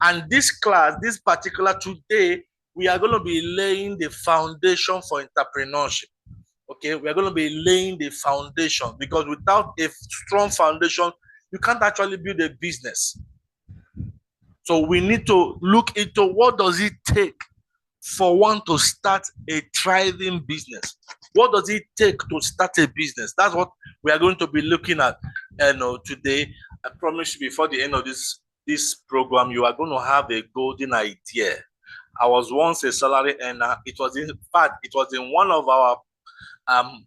And this class, this particular today, we are going to be laying the foundation for entrepreneurship. Okay, we are going to be laying the foundation, because without a strong foundation, you can't actually build a business. So we need to look into what does it take for one to start a thriving business. What does it take to start a business? That's what we are going to be looking at today. I promise you, before the end of this program, you are going to have a golden idea. I was once a salary earner. It was in one of our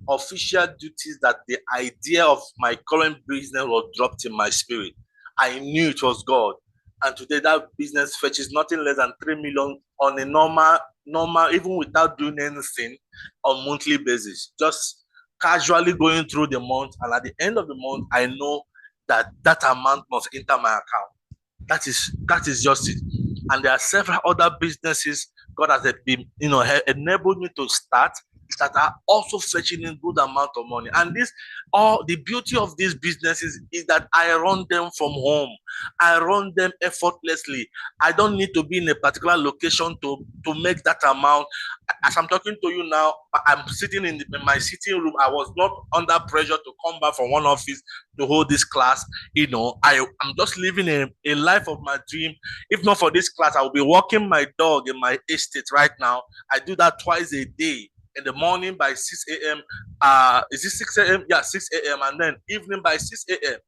official duties that the idea of my current business was dropped in my spirit. I knew it was God. And today that business fetches nothing less than 3 million on a normal, even without doing anything, on monthly basis. Just casually going through the month, and at the end of the month, I know that amount must enter my account. That is just it. And there are several other businesses God has been, enabled me to start, that are also fetching in good amount of money. And the beauty of these businesses is that I run them from home. I run them effortlessly. I don't need to be in a particular location to make that amount. As I'm talking to you now, I'm sitting in my sitting room. I was not under pressure to come back from one office to hold this class. I'm just living a life of my dream. If not for this class, I will be walking my dog in my estate right now. I do that twice a day. In the morning by 6 a.m. Is it 6 a.m.? Yeah, 6 a.m. And then evening by 6 a.m.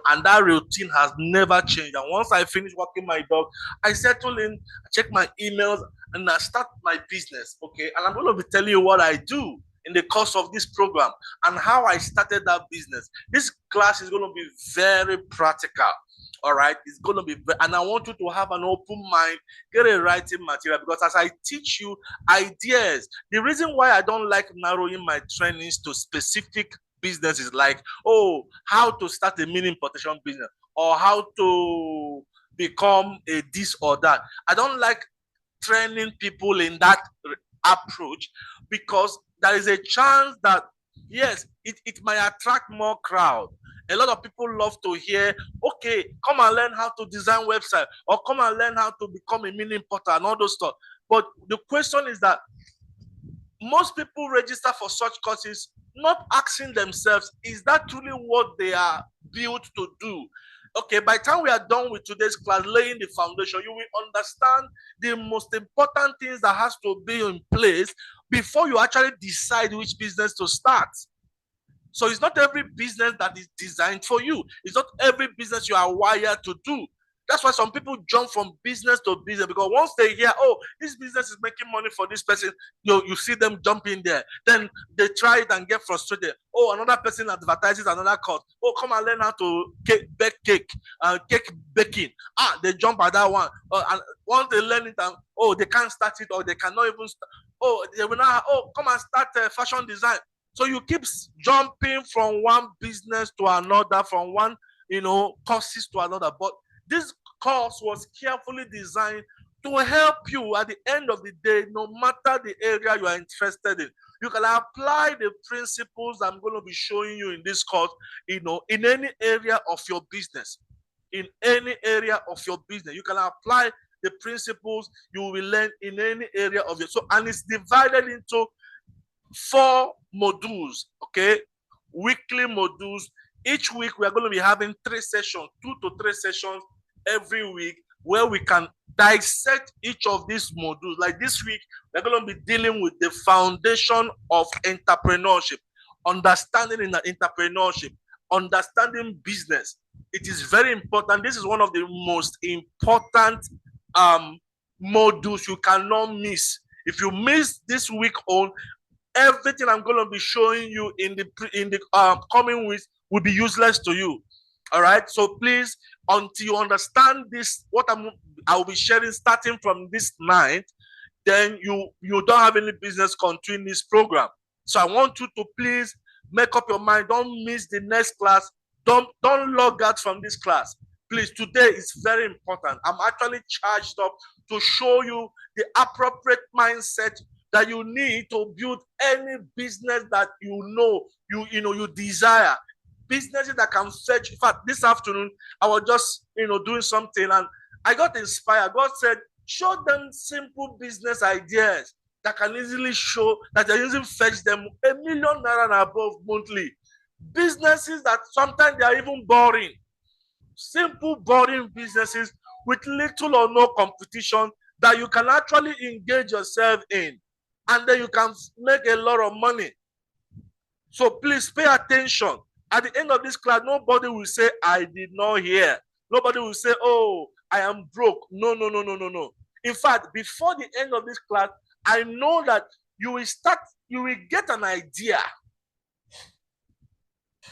And that routine has never changed. And once I finish walking my dog, I settle in, I check my emails, and I start my business. Okay. And I'm going to be telling you what I do in the course of this program and how I started that business. This class is going to be very practical. All right, it's going to be, and I want you to have an open mind, get a writing material, because as I teach you ideas, the reason why I don't like narrowing my trainings to specific businesses like, how to start a mini importation business, or how to become a this or that. I don't like training people in that approach, because there is a chance that, yes, it might attract more crowd. A lot of people love to hear, okay, come and learn how to design website, or come and learn how to become a mini importer and all those stuff. But the question is that most people register for such courses not asking themselves, is that truly what they are built to do? Okay, by the time we are done with today's class, laying the foundation, you will understand the most important things that has to be in place before you actually decide which business to start. So it's not every business that is designed for you. It's not every business you are wired to do. That's why some people jump from business to business, because once they hear, this business is making money for this person, you see them jump in there. Then they try it and get frustrated. Another person advertises another course. Come and learn how to bake cake baking. They jump at that one. And once they learn it, and they can't start it, or they cannot even start. They will now, come and start fashion design. So you keep jumping from one business to another, from one, courses to another. But this course was carefully designed to help you at the end of the day, no matter the area you are interested in. You can apply the principles I'm going to be showing you in this course, in any area of your business. In any area of your business, you can apply the principles you will learn in any area of it. So, and it's divided into 4 modules, okay? Weekly modules. Each week we are going to be having 3 sessions, 2 to 3 sessions every week, where we can dissect each of these modules. Like this week, we're going to be dealing with the foundation of entrepreneurship, understanding in entrepreneurship, understanding business. It is very important. This is one of the most important modules you cannot miss. If you miss this week on, everything I'm going to be showing you in the coming weeks will be useless to you. All right. So please, until you understand this, I will be sharing starting from this night, then you don't have any business continuing this program. So I want you to please make up your mind. Don't miss the next class. Don't log out from this class. Please, today is very important. I'm actually charged up to show you the appropriate mindset that you need to build any business that you desire. Businesses that can fetch. In fact, this afternoon I was just doing something, and I got inspired. God said, show them simple business ideas that can easily show that they easily fetch them ₦1 million and above monthly. Businesses that sometimes they are even boring. Simple, boring businesses with little or no competition that you can actually engage yourself in, and then you can make a lot of money. So please pay attention. At the end of this class, nobody will say, I did not hear. Nobody will say, oh, I am broke. No, no, no, no, no, no. In fact, before the end of this class, I know that you will get an idea.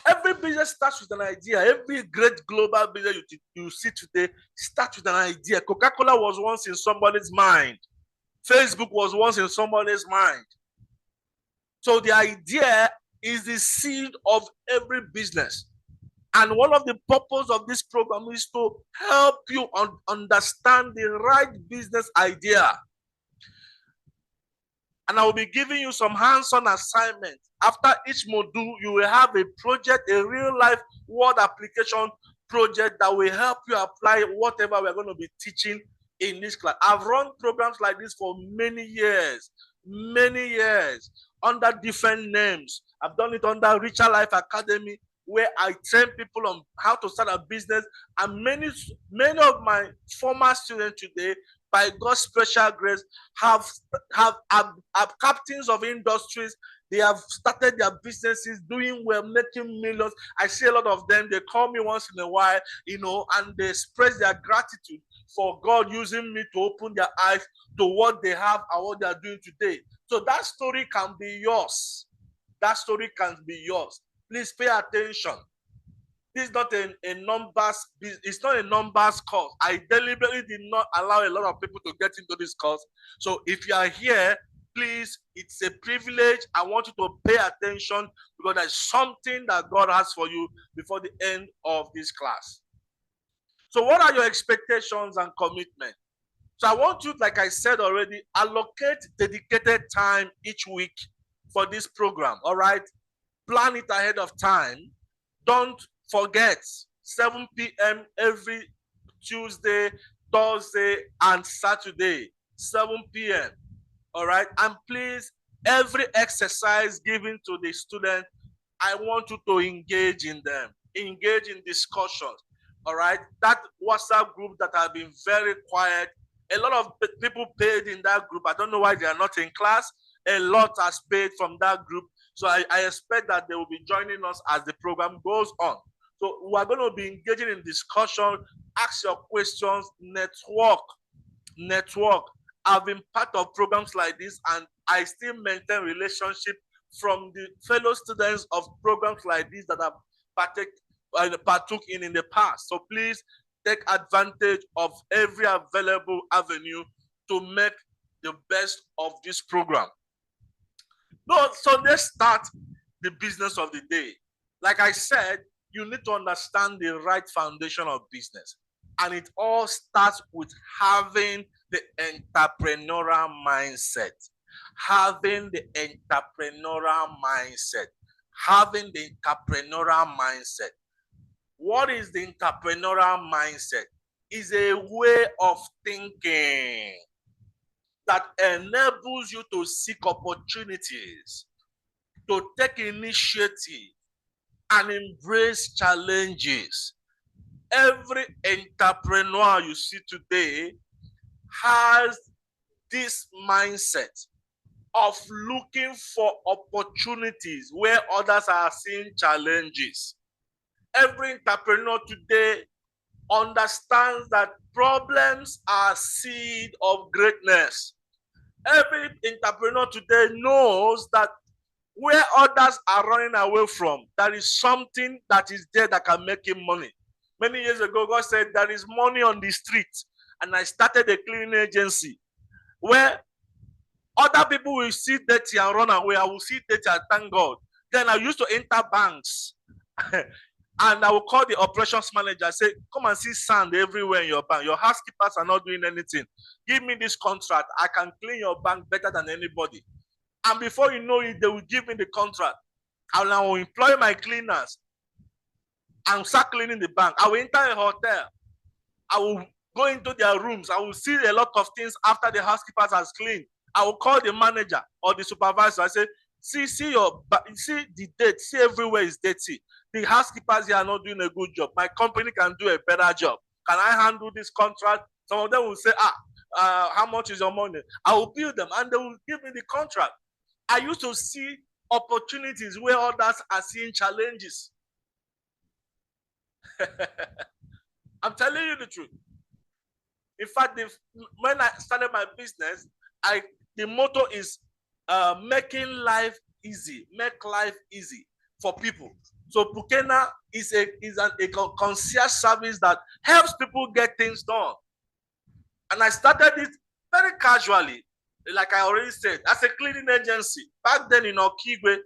Every business starts with an idea. Every great global business you see today starts with an idea. Coca-Cola was once in somebody's mind. Facebook was once in somebody's mind. So the idea is the seed of every business. And one of the purposes of this program is to help you understand the right business idea. And I will be giving you some hands-on assignments. After each module, you will have a project, a real-life word application project that will help you apply whatever we're going to be teaching in this class. I've run programs like this for many years, under different names. I've done it under Richer Life Academy, where I train people on how to start a business. And many of my former students today, by God's special grace, have captains of industries. They have started their businesses, doing well, making millions. I see a lot of them. They call me once in a while, and they express their gratitude for God using me to open their eyes to what they have and what they are doing today. So that story can be yours. That story can be yours. Please pay attention. This is not a numbers. It's not a numbers course. I deliberately did not allow a lot of people to get into this course. So if you are here, please, it's a privilege. I want you to pay attention because there's something that God has for you before the end of this class. So what are your expectations and commitment? So I want you, like I said already, allocate dedicated time each week for this program, all right? Plan it ahead of time. Don't forget, 7 p.m. every Tuesday, Thursday, and Saturday, 7 p.m., all right? And please, every exercise given to the student, I want you to engage in them, engage in discussions, all right? That WhatsApp group that have been very quiet, a lot of people paid in that group. I don't know why they are not in class. A lot has paid from that group. So I expect that they will be joining us as the program goes on. So we are going to be engaging in discussion, ask your questions, network. I've been part of programs like this, and I still maintain relationship from the fellow students of programs like this that I've partook in the past. So please take advantage of every available avenue to make the best of this program. No, so let's start the business of the day. Like I said, you need to understand the right foundation of business. And it all starts with having the entrepreneurial mindset. Having the entrepreneurial mindset. Having the entrepreneurial mindset. What is the entrepreneurial mindset? It's a way of thinking that enables you to seek opportunities, to take initiative, and embrace challenges. Every entrepreneur you see today has this mindset of looking for opportunities where others are seeing challenges. Every entrepreneur today understands that problems are seed of greatness. Every entrepreneur today knows that where others are running away from, there is something that is there that can make him money. Many years ago, God said there is money on the street, and I started a cleaning agency where other people will see dirty and run away. I will see dirty and thank God. Then I used to enter banks and I will call the operations manager, say, come and see sand everywhere in your bank. Your housekeepers are not doing anything. Give me this contract. I can clean your bank better than anybody. And before you know it, they will give me the contract. I will now employ my cleaners and start cleaning the bank. I will enter a hotel. I will go into their rooms. I will see a lot of things after the housekeepers has cleaned. I will call the manager or the supervisor. I say, see the dirt. See everywhere is dirty. The housekeepers here are not doing a good job. My company can do a better job. Can I handle this contract? Some of them will say, how much is your money? I will bill them and they will give me the contract. I used to see opportunities where others are seeing challenges. I'm telling you the truth. In fact, when I started my business, the motto is making life easy, make life easy for people. So Pukena is a concierge service that helps people get things done. And I started it very casually, like I already said, as a cleaning agency. Back then in Okigwe,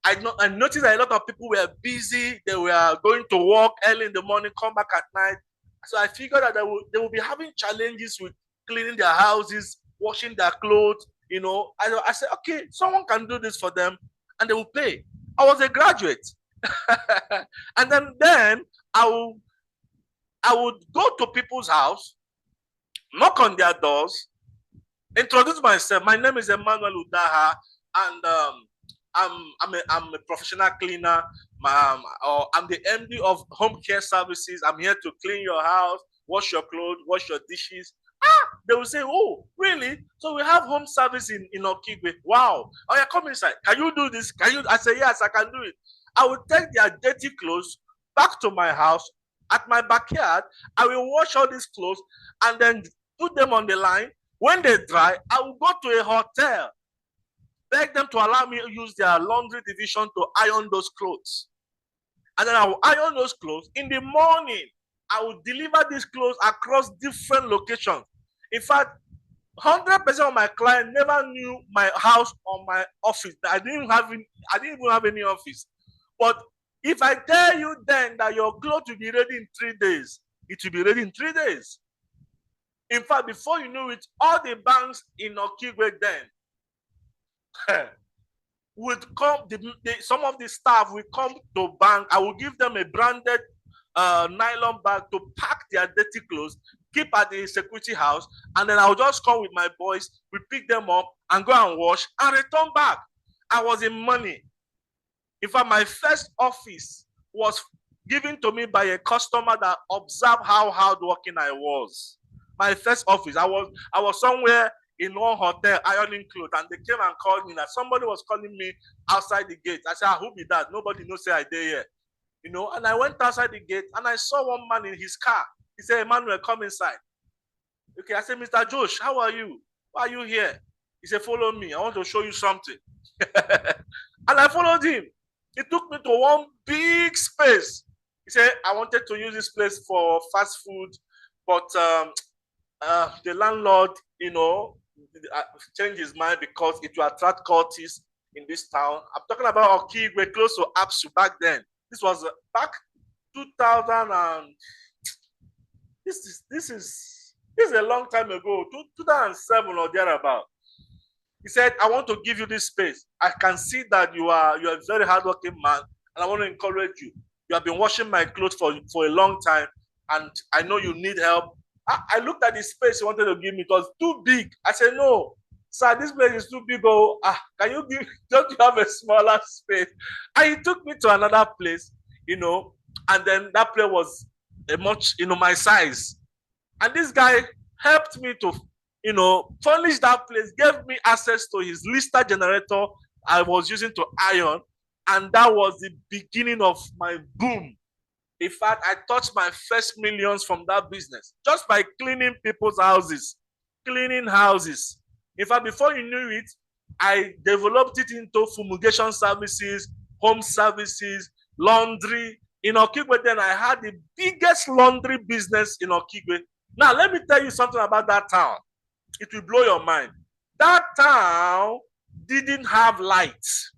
I noticed that a lot of people were busy. They were going to work early in the morning, come back at night. So I figured that they will be having challenges with cleaning their houses, washing their clothes. You know, I said, okay, someone can do this for them, and they will pay. I was a graduate, and then I would go to people's house, knock on their doors, introduce myself. My name is Emmanuel Udaha, and I'm a professional cleaner. I'm the MD of Home Care Services. I'm here to clean your house, wash your clothes, wash your dishes. They will say, oh, really? So we have home service in Okigwe. Wow. Oh, yeah, come inside. Can you do this? Can you? I say, yes, I can do it. I will take their dirty clothes back to my house. At my backyard, I will wash all these clothes and then put them on the line. When they dry, I will go to a hotel, beg them to allow me to use their laundry division to iron those clothes. And then I will iron those clothes. In the morning, I will deliver these clothes across different locations. In fact, 100% of my clients never knew my house or my office. I didn't even have any office. But if I tell you then that your clothes will be ready in 3 days, it will be ready in 3 days. In fact, before you knew it, all the banks in Okigwe then would come, some of the staff will come to bank. I will give them a branded nylon bag to pack their dirty clothes, keep at the security house, and then I'll just come with my boys, we pick them up and go and wash and return back. I was in money. In fact, my first office was given to me by a customer that observed how hardworking I was. My first office, I was somewhere in one hotel ironing clothes, and they came and called me that somebody was calling me outside the gate. I said, who be that? Nobody knows say I did here. You know, and I went outside the gate and I saw one man in his car. He said, Emmanuel, come inside. Okay, I said, Mr. Josh, how are you? Why are you here? He said, follow me. I want to show you something. And I followed him. He took me to one big space. He said, I wanted to use this place for fast food, but the landlord, you know, changed his mind because it will attract cultists in this town. I'm talking about Okigwe, close to Apsu back then. This was back 2000 and this is a long time ago, 2007 or thereabout. He said, I want to give you this space. I can see that you are a very hardworking man, and I want to encourage you. You have been washing my clothes for a long time, and I know you need help. I looked at the space he wanted to give me. It was too big. I said, no, sir, this place is too big. Oh, can you don't you have a smaller space? And he took me to another place, you know, and then that place was a much, you know, my size. And this guy helped me to, you know, furnish that place, gave me access to his lister generator I was using to iron. And that was the beginning of my boom. In fact, I touched my first millions from that business just by cleaning people's houses, cleaning houses. In fact, before you knew it, I developed it into fumigation services, home services, laundry. In Okigwe, then I had the biggest laundry business in Okigwe. Now, let me tell you something about that town. It will blow your mind. That town didn't have lights.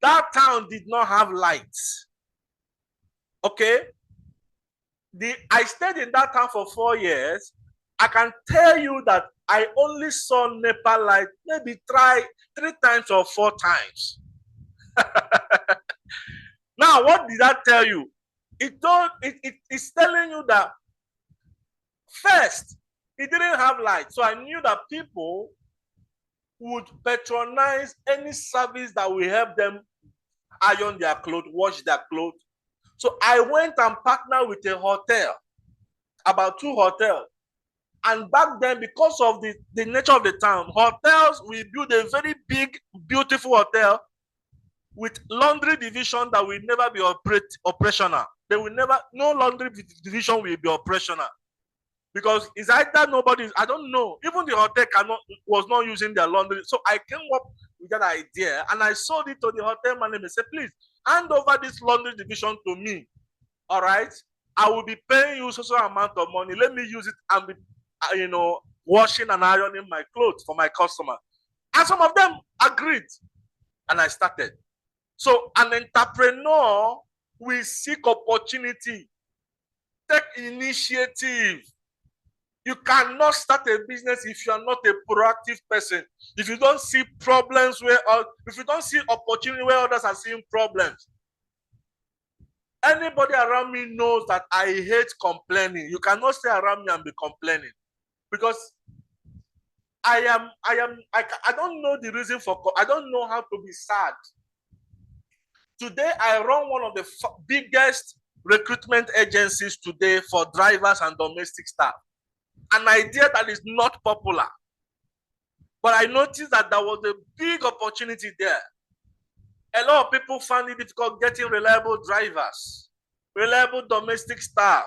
That town did not have lights. Okay? I stayed in that town for 4 years. I can tell you that I only saw NEPA light maybe 3 times or 4 times. Now, what did that tell you? It's telling you that first, it didn't have light. So I knew that people would patronize any service that will help them iron their clothes, wash their clothes. So I went and partnered with a hotel, about 2 hotels. And back then, because of the nature of the town, hotels, we built a very big, beautiful hotel with laundry division that will never be operational. They will never, no laundry division will be operational. Because it's either nobody, I don't know, even the hotel was not using their laundry. So I came up with that idea and I sold it to the hotel manager and said, please, hand over this laundry division to me. All right? I will be paying you such amount of money. Let me use it and be, washing and ironing my clothes for my customer. And some of them agreed. And I started. So an entrepreneur will seek opportunity, take initiative. You cannot start a business if you are not a proactive person. If you don't see problems if you don't see opportunity where others are seeing problems. Anybody around me knows that I hate complaining. You cannot stay around me and be complaining. Because I don't know the reason I don't know how to be sad. Today, I run one of the biggest recruitment agencies today for drivers and domestic staff. An idea that is not popular. But I noticed that there was a big opportunity there. A lot of people found it difficult getting reliable drivers, reliable domestic staff.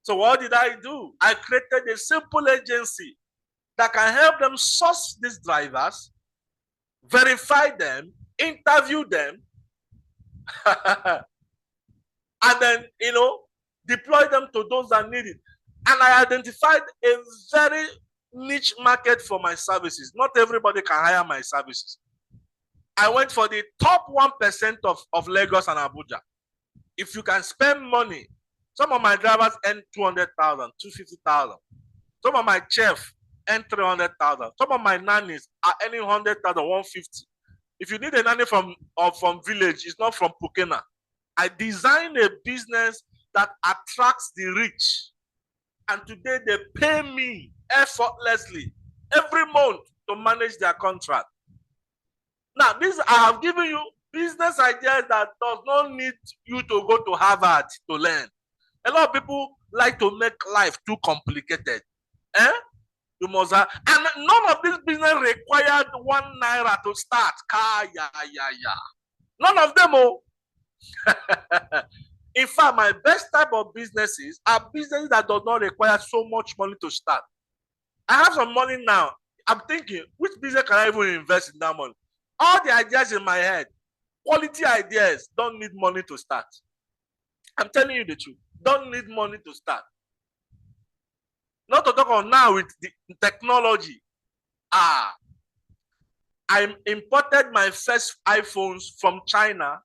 So what did I do? I created a simple agency that can help them source these drivers, verify them, interview them, and then, deploy them to those that need it. And I identified a very niche market for my services. Not everybody can hire my services. I went for the top 1% of Lagos and Abuja. If you can spend money, some of my drivers earn 200,000, 250,000. Some of my chefs earn 300,000. Some of my nannies are earning 100,000, 150. If you need a nanny from village, it's not from Pukena. I designed a business that attracts the rich. And today they pay me effortlessly every month to manage their contract. Now, I have given you business ideas that does not need you to go to Harvard to learn. A lot of people like to make life too complicated. You must have, and none of this business required 1 naira to start. None of them. In fact, my best type of businesses are businesses that do not require so much money to start. I have some money now. I'm thinking, which business can I even invest in that money? All the ideas in my head, quality ideas, don't need money to start. I'm telling you the truth. Don't need money to start. Not to talk on now with the technology. I imported my first iPhones from China.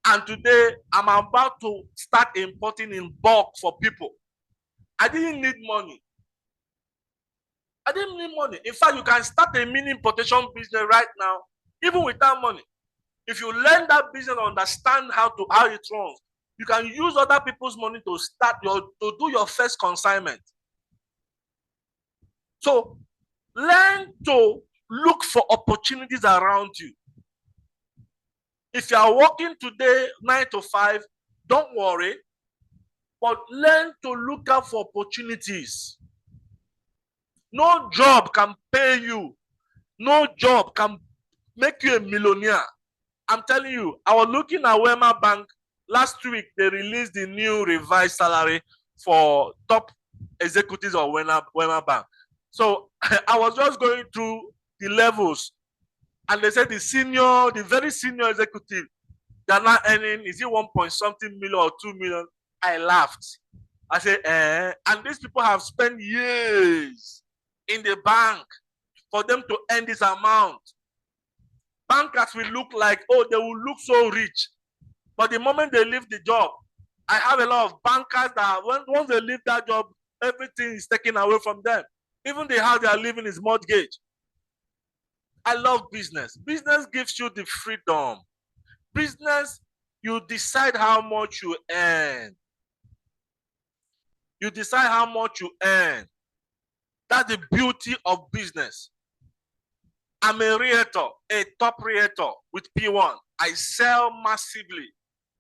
And today, I'm about to start importing in bulk for people. I didn't need money. In fact, you can start a mini importation business right now, even without money. If you learn that business, understand how it runs, you can use other people's money to do your first consignment. So learn to look for opportunities around you. If you are working today 9 to 5, don't worry, but learn to look out for opportunities. No job can pay you. No job can make you a millionaire. I'm telling you, I was looking at Wema Bank last week. They released the new revised salary for top executives of Wema Bank. So I was just going through the levels, and they said the very senior executive, they're not earning, is it 1-point-something million or 2 million? I laughed. I said, and these people have spent years in the bank for them to earn this amount. Bankers will look like, they will look so rich. But the moment they leave the job, I have a lot of bankers that once they leave that job, everything is taken away from them. Even the house they are living is mortgage. I love business. Business gives you the freedom. Business, you decide how much you earn. You decide how much you earn. That's the beauty of business. I'm a realtor, a top realtor with P1. I sell massively.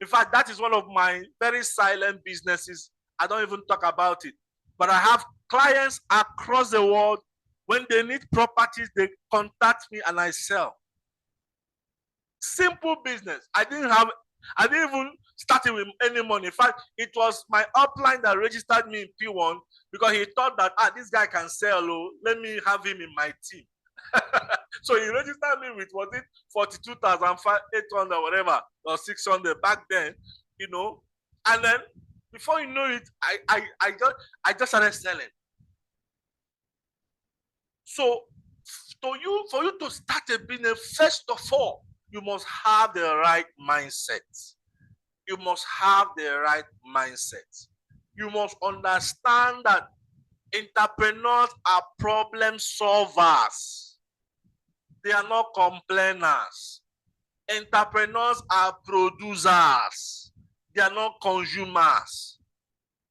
In fact, that is one of my very silent businesses. I don't even talk about it. But I have clients across the world. When they need properties, they contact me and I sell. Simple business. I didn't even start it with any money. In fact, it was my upline that registered me in P1 because he thought that, this guy can sell. Oh, let me have him in my team. So he registered me with, was it 42,800 whatever, or 600 back then, and then before you know it, I just started selling. So for you to start a business, first of all, you must have the right mindset. You must have the right mindset. You must understand that entrepreneurs are problem solvers. They are not complainers. Entrepreneurs are producers. They are not consumers.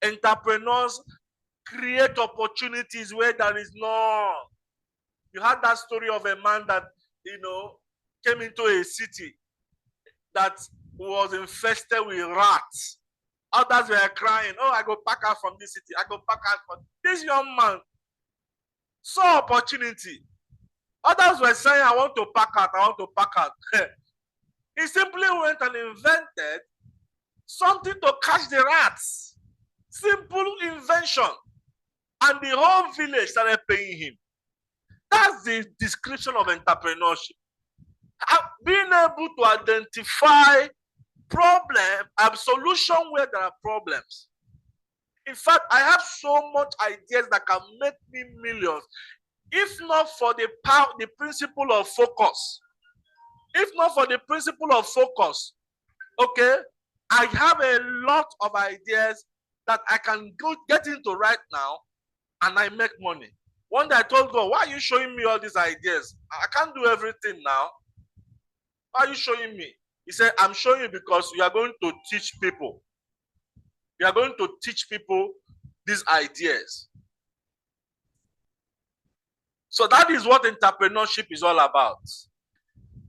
Entrepreneurs create opportunities where there is none. You had that story of a man that, came into a city that was infested with rats. Others were crying, I go pack out from this city. I go pack out from this young man. Saw opportunity. Others were saying, I want to pack out, I want to pack out. He simply went and invented something to catch the rats. Simple invention. And the whole village started paying him. That's the description of entrepreneurship. Being able to identify solution where there are problems. In fact, I have so much ideas that can make me millions. If not for the principle of focus. If not for the principle of focus, okay, I have a lot of ideas that I can get into right now and I make money. One day I told God, why are you showing me all these ideas? I can't do everything now. Why are you showing me? He said, I'm showing you because you are going to teach people. You are going to teach people these ideas. So that is what entrepreneurship is all about.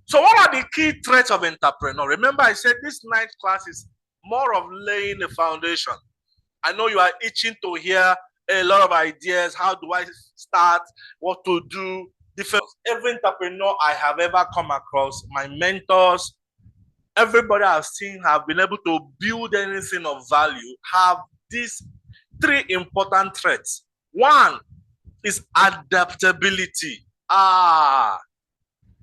So what are the key traits of entrepreneur? Remember, I said this night class is more of laying the foundation. I know you are itching to hear a lot of ideas. How do I start? What to do? Every entrepreneur I have ever come across, my mentors, everybody I've seen have been able to build anything of value, have these three important traits. One is adaptability.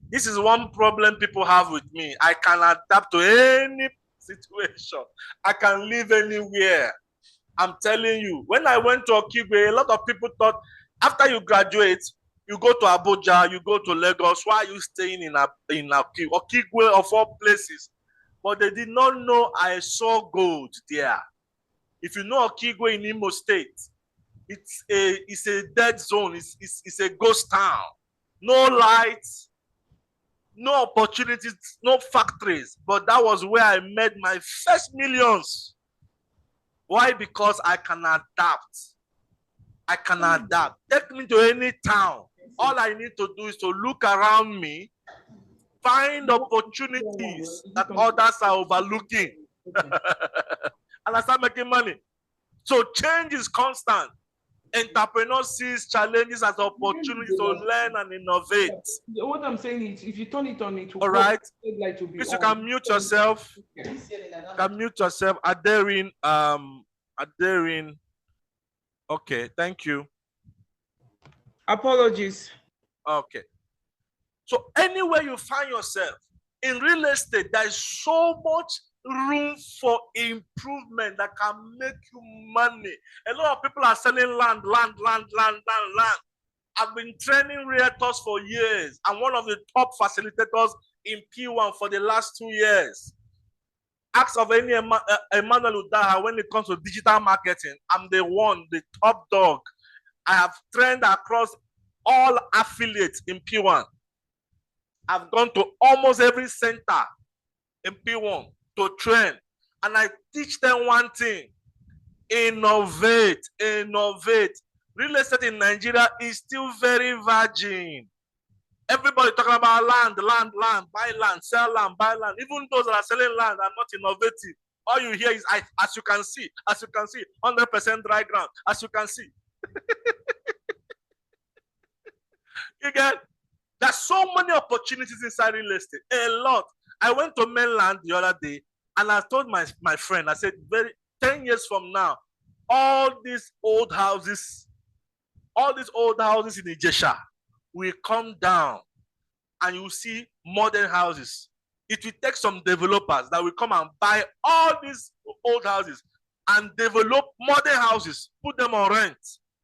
This is one problem people have with me. I can adapt to any situation. I can live anywhere. I'm telling you, when I went to Okigwe, a lot of people thought after you graduate, you go to Abuja, you go to Lagos. Why are you staying in Okigwe of all places? But they did not know I saw gold there. If you know Okigwe in Imo State, it's a dead zone. It's a ghost town. No lights, no opportunities, no factories. But that was where I made my first millions. Why? Because I can adapt. I can adapt. Take me to any town. All I need to do is to look around me, find opportunities that others are overlooking, and I start making money. So change is constant. Entrepreneur sees challenges as opportunities to learn and innovate. What I'm saying is, if you turn it on, it will. All right. Like to be you can mute yourself. You can mute yourself. Adering. Okay, thank you. Apologies. Okay. So anywhere you find yourself in real estate, there is so much room for improvement that can make you money. A lot of people are selling land. I've been training realtors for years. I'm one of the top facilitators in P1 for the last 2 years. Ask of any Emmanuel Udaha when it comes to digital marketing. I'm the top dog. I have trained across all affiliates in P1. I've gone to almost every center in P1 to train. And I teach them one thing. Innovate. Real estate in Nigeria is still very virgin. Everybody talking about land, buy land, sell land, buy land. Even those that are selling land are not innovative. All you hear is, as you can see, 100% dry ground, as you can see. You get, there's so many opportunities inside real estate, a lot. I went to mainland the other day, and I told my friend, I said, 10 years from now, all these old houses in Ijesha will come down, and you see modern houses. It will take some developers that will come and buy all these old houses and develop modern houses, put them on rent.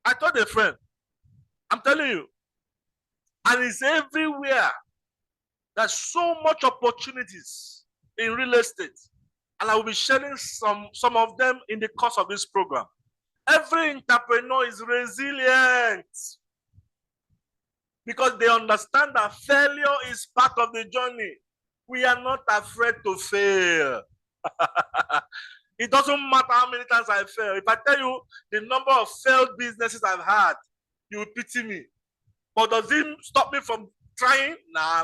I told a friend, I'm telling you, and it's everywhere. There's so much opportunities in real estate, and I will be sharing some of them in the course of this program. Every entrepreneur is resilient because they understand that failure is part of the journey. We are not afraid to fail. It doesn't matter how many times I fail. If I tell you the number of failed businesses I've had, you will pity me. But does it stop me from trying? Nah.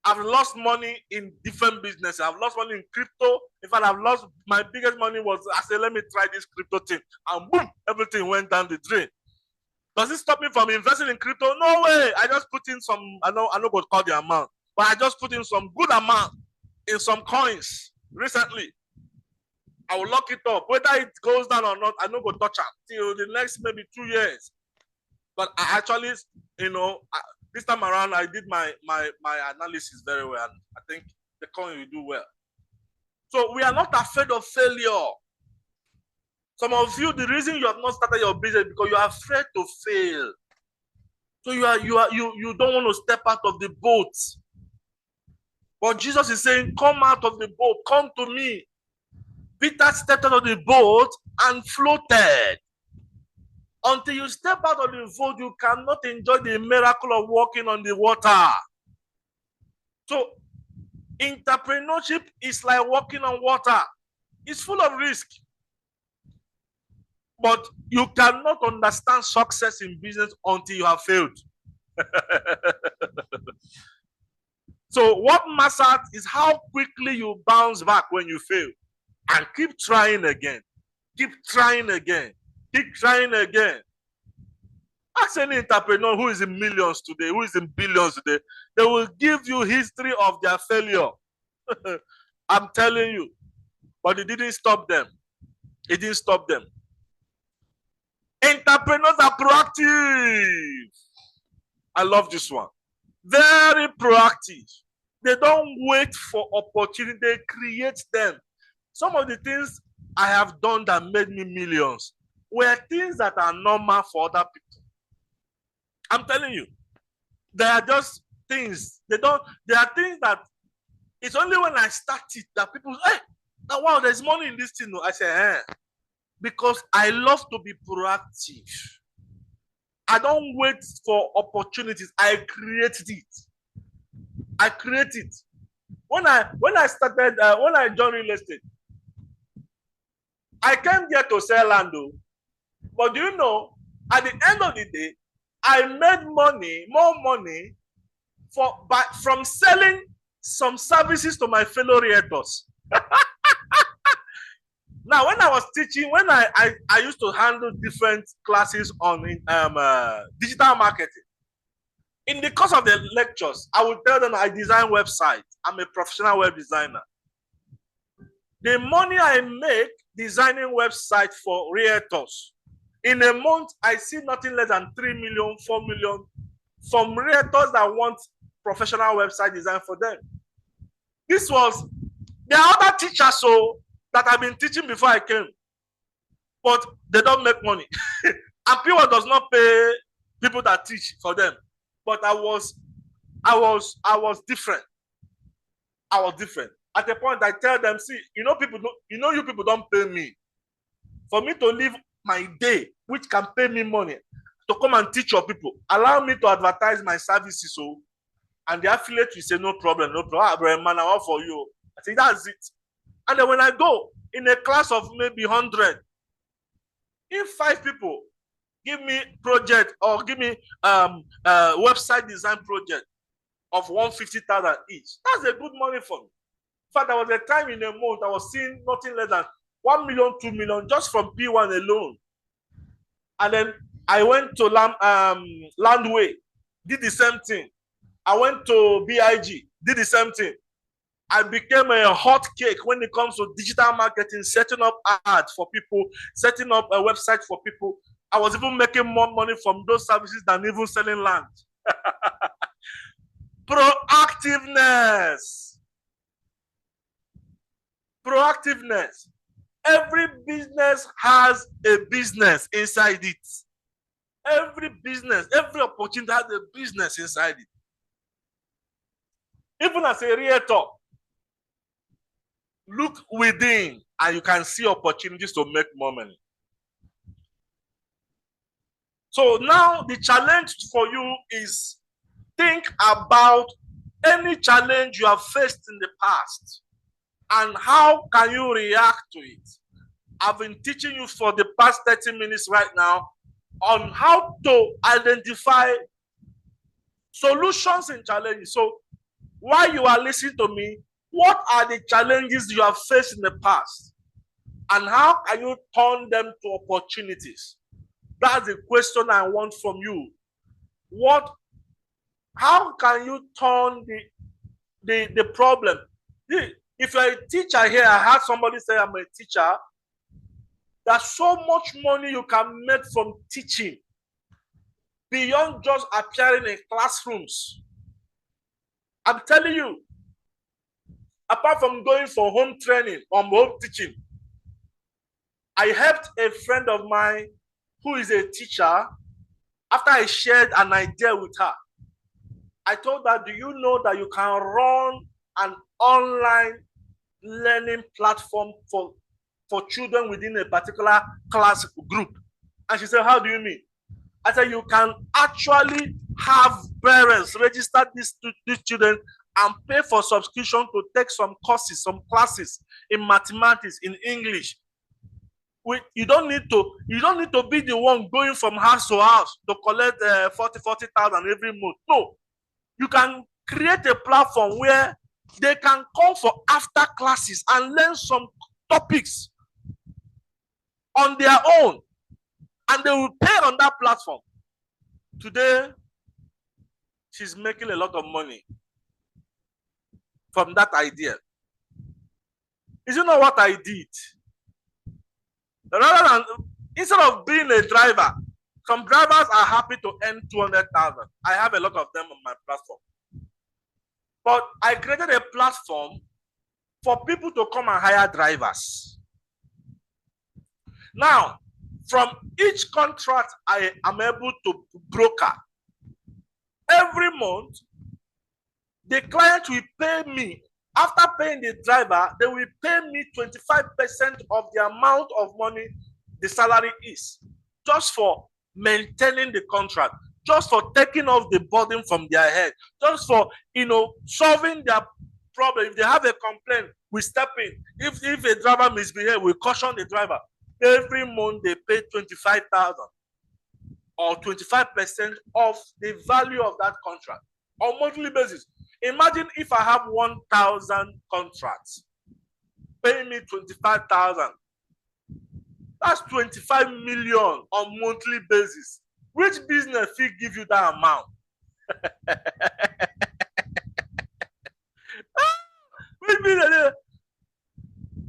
I've lost money in different businesses. I've lost money in crypto. In fact, my biggest money was, I said, let me try this crypto thing. And boom, everything went down the drain. Does it stop me from investing in crypto? No way. I just put in some, I know what call the amount, but I just put in some good amount in some coins recently. I will lock it up. Whether it goes down or not, I don't go touch it till the next maybe 2 years. But I actually, this time around, I did my analysis very well. And I think the coin will do well. So we are not afraid of failure. Some of you, the reason you have not started your business is because you are afraid to fail. So you don't want to step out of the boat. But Jesus is saying, come out of the boat, come to me. Peter stepped out of the boat and floated. Until you step out of the boat, you cannot enjoy the miracle of walking on the water. So, entrepreneurship is like walking on water. It's full of risk. But you cannot understand success in business until you have failed. So what matters is how quickly you bounce back when you fail. And keep trying again. Keep trying again. Keep trying again. Ask any entrepreneur who is in millions today, who is in billions today, they will give you history of their failure. I'm telling you. But it didn't stop them. It didn't stop them. Entrepreneurs are proactive. I love this one. Very proactive. They don't wait for opportunity. They create them. Some of the things I have done that made me millions were things that are normal for other people. I'm telling you, they are just things. There are things that it's only when I start it that people say, hey, now, wow, there's money in this thing. I say, because I love to be proactive. I don't wait for opportunities. I create it. I create it. When I joined real estate, I came here to sell land, but do you know, at the end of the day, I made money, more money, from selling some services to my fellow realtors. Now, when I was teaching, when I used to handle different classes on digital marketing, in the course of the lectures, I would tell them I design websites. I'm a professional web designer. The money I make designing websites for realtors, in a month, I see nothing less than 3 million, 4 million from realtors that want professional website design for them. There are other teachers that I've been teaching before I came, but they don't make money. And people does not pay people that teach for them. But I was different. I was different. At the point I tell them, see, you people don't pay me. For me to live my day, which can pay me money, to come and teach your people, allow me to advertise my services. And the affiliate will say, no problem. Ah, man, I want for you. I say, that's it. And then when I go, in a class of maybe 100, if 5 people give me project or give me website design project of 150,000 each, that's a good money for me. In fact, there was a time in a month I was seeing nothing less than 1 million, 2 million just from P1 alone. And then I went to Landway, did the same thing. I went to BIG, did the same thing. I became a hot cake when it comes to digital marketing, setting up ads for people, setting up a website for people. I was even making more money from those services than even selling land. Proactiveness. Proactiveness. Every business has a business inside it. Every business, every opportunity has a business inside it. Even as a realtor, look within and you can see opportunities to make more money. So now the challenge for you is think about any challenge you have faced in the past and how can you react to it. I've been teaching you for the past 30 minutes right now on how to identify solutions in challenges. So while you are listening to me, what are the challenges you have faced in the past? And how can you turn them to opportunities? That's the question I want from you. How can you turn the problem? If you're a teacher here, I had somebody say I'm a teacher. There's so much money you can make from teaching beyond just appearing in classrooms. I'm telling you, apart from going for home training or home teaching, I helped a friend of mine who is a teacher. After I shared an idea with her, I told her, do you know that you can run an online learning platform for children within a particular class group? And she said, how do you mean? I said, you can actually have parents register these children and pay for subscription to take some courses, some classes in mathematics, in English. You don't need to be the one going from house to house to collect 40,000 every month. No, you can create a platform where they can come for after classes and learn some topics on their own, and they will pay on that platform. Today, she's making a lot of money from that idea. Is you know what I did? Rather than, instead of being a driver, some drivers are happy to earn 200,000. I have a lot of them on my platform. But I created a platform for people to come and hire drivers. Now, from each contract I am able to broker, every month, the client will pay me. After paying the driver, they will pay me 25% of the amount of money the salary is, just for maintaining the contract, just for taking off the burden from their head, just for solving their problem. If they have a complaint, we step in. If a driver misbehaves, we caution the driver. Every month they pay 25,000 or 25% of the value of that contract on monthly basis. Imagine if I have 1,000 contracts, paying me 25,000. That's 25 million on monthly basis. Which business will give you that amount? Which business?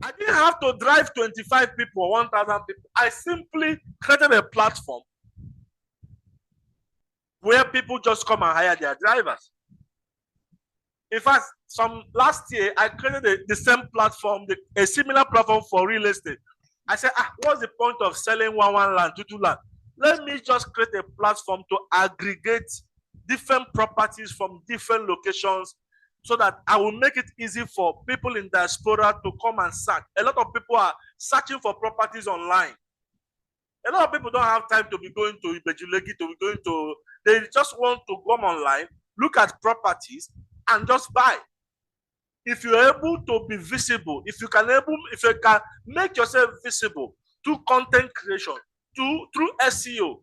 I didn't have to drive 25 people or 1,000 people. I simply created a platform where people just come and hire their drivers. In fact, last year, I created the same platform, a similar platform for real estate. I said, what's the point of selling one land, two land? Let me just create a platform to aggregate different properties from different locations so that I will make it easy for people in diaspora to come and search. A lot of people are searching for properties online. A lot of people don't have time to be going to Ibejulegi, they just want to come online, look at properties, and just buy. if you're able to be visible, if you can make yourself visible through content creation, through SEO,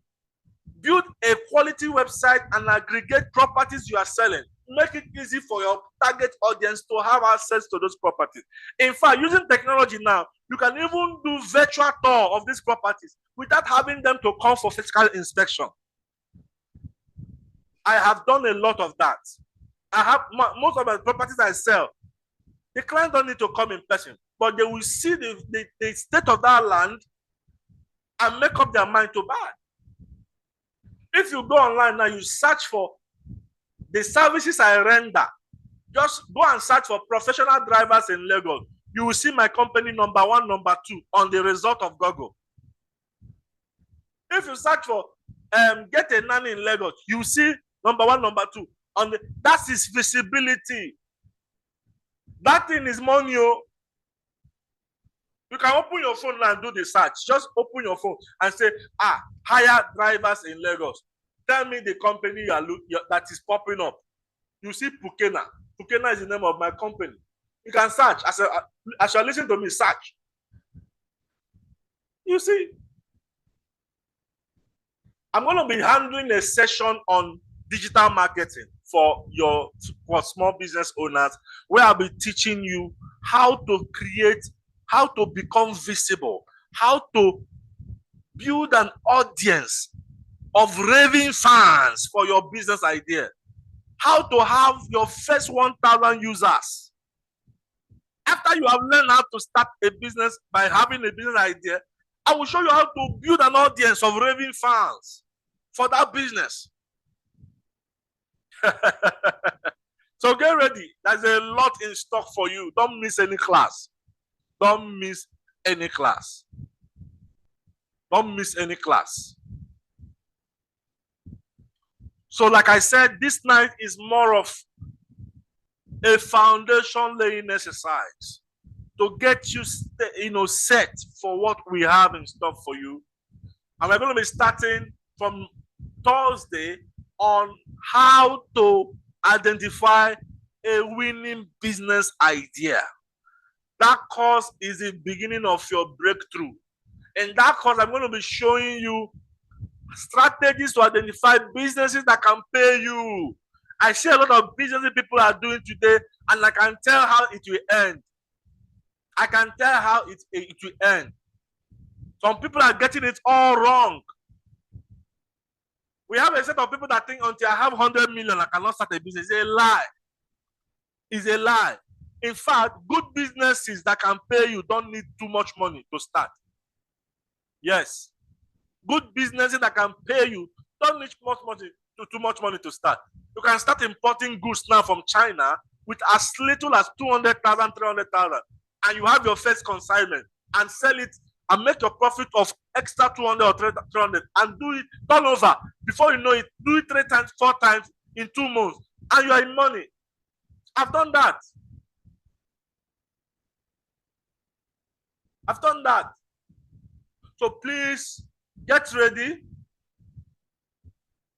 build a quality website and aggregate properties you are selling. Make it easy for your target audience to have access to those properties. In fact, using technology now, you can even do virtual tour of these properties without having them to come for physical inspection. I have done a lot of that. I have most of the properties I sell. The client don't need to come in person, but they will see the state of that land and make up their mind to buy. If you go online now, you search for the services I render. Just go and search for professional drivers in Lagos. You will see my company number 1, number 2 on the result of Google. If you search for get a nanny in Lagos, you see number 1, number 2 on the. That is visibility. That thing is money. You can open your phone now and do the search. Just open your phone and say, hire drivers in Lagos. Tell me the company that is popping up. You see Pukena. Pukena is the name of my company. You can search. As you listen to me, search. You see, I'm going to be handling a session on digital marketing for small business owners, where I'll be teaching you how to create, how to become visible, how to build an audience of raving fans for your business idea, how to have your first 1,000 users. After you have learned how to start a business by having a business idea, I will show you how to build an audience of raving fans for that business. So get ready. There's a lot in stock for you. Don't miss any class. Don't miss any class. Don't miss any class. So like I said, this night is more of a foundation laying exercise to get you set for what we have in stock for you. And we're going to be starting from Thursday on how to identify a winning business idea. That course is the beginning of your breakthrough. In that course, I'm going to be showing you strategies to identify businesses that can pay you. I see a lot of businesses people are doing today, and I can tell how it will end. I can tell how it will end. Some people are getting it all wrong. We have a set of people that think until I have 100 million, I cannot start a business. It's a lie. It's a lie. In fact, good businesses that can pay you don't need too much money to start. Yes. Good businesses that can pay you don't need too much money to start. You can start importing goods now from China with as little as 200,000, 300,000, and you have your first consignment and sell it and make your profit of extra 200 or 300 and do it turn over. Before you know it, do it 3 times, 4 times in 2 months, and you are in money. I've done that. I've done that. So please get ready.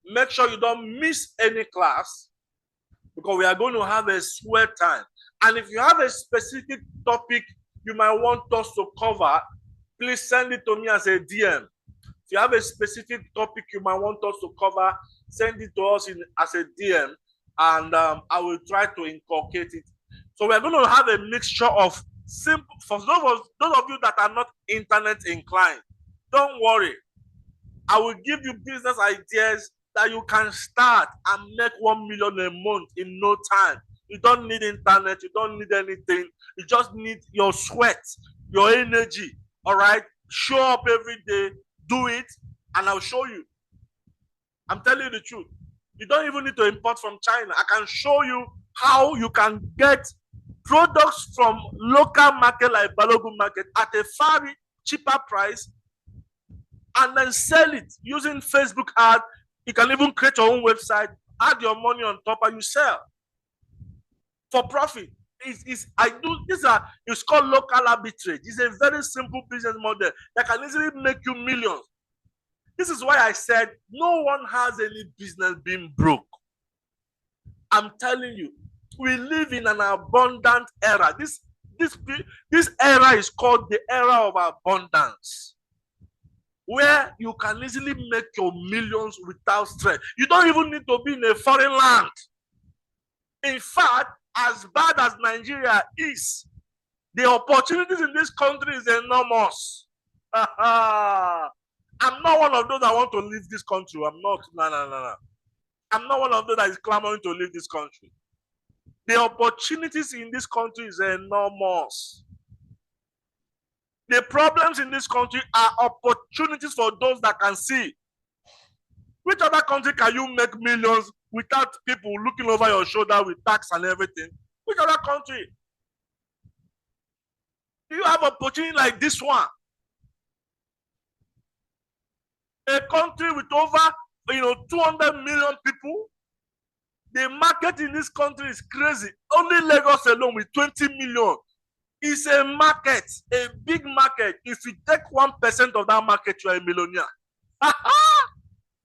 Make sure you don't miss any class, because we are going to have a sweat time. And if you have a specific topic you might want us to cover, please send it to me as a DM. If you have a specific topic you might want us to cover, send it to us as a DM, and I will try to inculcate it. So we're going to have a mixture of simple, for those of you that are not internet inclined, don't worry. I will give you business ideas that you can start and make 1 million a month in no time. You don't need internet, you don't need anything. You just need your sweat, your energy. All right? Show up every day, do it, and I'll show you. I'm telling you the truth. You don't even need to import from China. I can show you how you can get products from local market like Balogun market at a far cheaper price, and then sell it using Facebook ad. You can even create your own website, add your money on top, and you sell for profit. It's called local arbitrage. It's a very simple business model that can easily make you millions. This is why I said no one has any business being broke. I'm telling you, We live in an abundant era. This era is called the era of abundance, where you can easily make your millions without stress. You don't even need to be in a foreign land. In fact, as bad as Nigeria is, the opportunities in this country is enormous. I'm not one of those that want to leave this country. I'm not. No. I'm not one of those that is clamoring to leave this country. The opportunities in this country is enormous. The problems in this country are opportunities for those that can see. Which other country can you make millions without people looking over your shoulder with tax and everything? Which other country? Do you have an opportunity like this one? A country with over 200 million people. The market in this country is crazy. Only Lagos alone with 20 million is a market, a big market. If you take 1% of that market, you are a millionaire.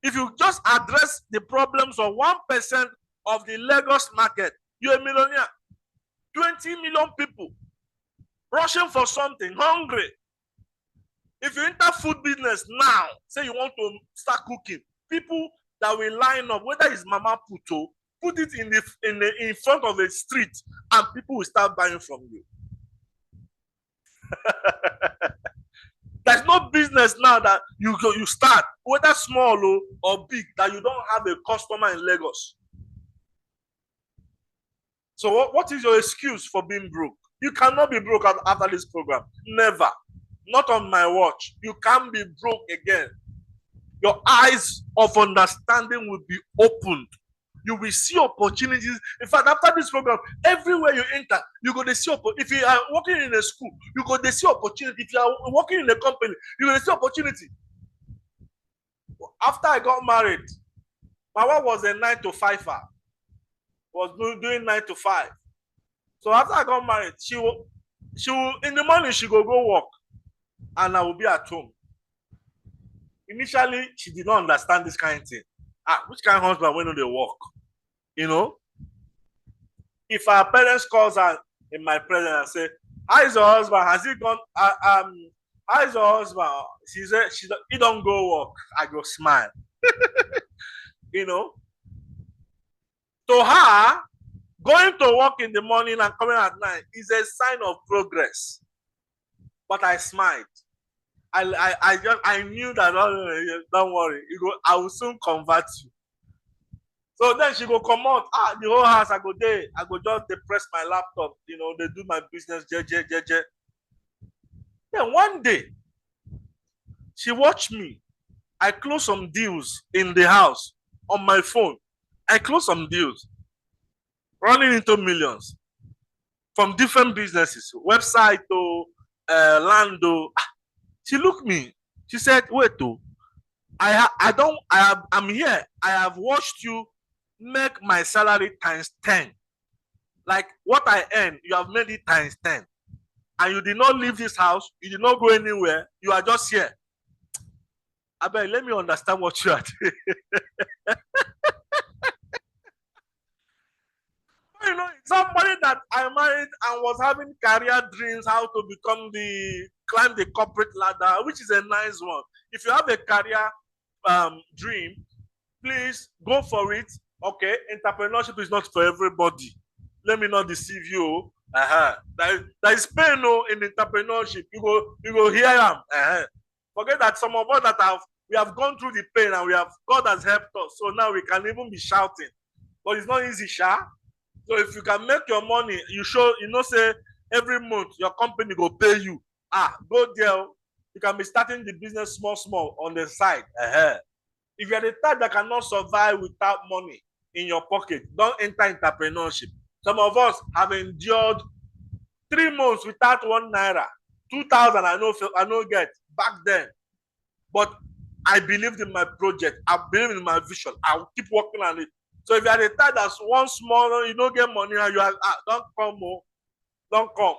If you just address the problems of 1% of the Lagos market, you're a millionaire. 20 million people rushing for something, hungry. If you enter food business now, say you want to start cooking, people that will line up, whether it's Mama Puto, put it in front of the street, and people will start buying from you. There's no business now that you start, whether small or big, that you don't have a customer in Lagos. So what is your excuse for being broke? You cannot be broke after this program. Never. Not on my watch. You can't be broke again. Your eyes of understanding will be opened. You will see opportunities. In fact, after this program, everywhere you enter, you go to see opportunity. If you are working in a school, you go to see opportunity. If you are working in a company, you go to see opportunity. After I got married, my wife was a 9-to-5er. Was doing 9 to 5. So after I got married, she will in the morning she go work, and I will be at home. Initially, she did not understand this kind of thing. Which kind of husband when they work? If our parents calls her in my presence and say, "How is your husband? Has he gone? How is your husband?" She said, "He don't go work." I go smile. To her, going to work in the morning and coming at night is a sign of progress. But I smiled. I knew that, don't worry, I will soon convert you. So then she go come out, the whole house, I go there. I go just depress my laptop, they do my business, jeje. Then one day, she watched me. I closed some deals in the house on my phone. I closed some deals, running into millions from different businesses, website to land. She looked me. She said, "Wait, I'm here. I have watched you make my salary times 10. Like what I earn, you have made it times 10. And you did not leave this house. You did not go anywhere. You are just here. I bet, let me understand what you are doing." Somebody that I married and was having career dreams, how to climb the corporate ladder, which is a nice one. If you have a career dream, please go for it. Okay, entrepreneurship is not for everybody. Let me not deceive you. There is pain in entrepreneurship. You go hear them. Forget that some of us we have gone through the pain and God has helped us. So now we can even be shouting. But it's not easy, Sha. So if you can make your money, say every month your company will pay you. Go there. You can be starting the business small on the side. If you are the type that cannot survive without money in your pocket, don't enter entrepreneurship. Some of us have endured 3 months without 1 naira. 2,000 I know get back then. But I believed in my project. I believe in my vision. I will keep working on it. So if you are the type that's one small, you don't get money, and you are don't come.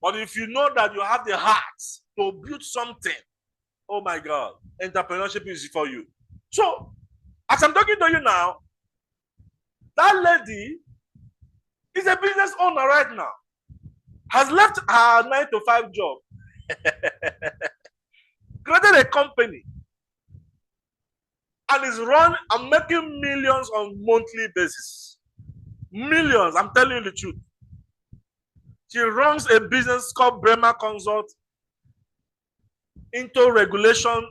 But if you know that you have the heart to build something, oh my God, entrepreneurship is for you. So as I'm talking to you now, that lady He's a business owner right now. Has left her 9 to 5 job. Created a company. And is run and making millions on monthly basis. Millions, I'm telling you the truth. She runs a business called Bremer Consult into regulation,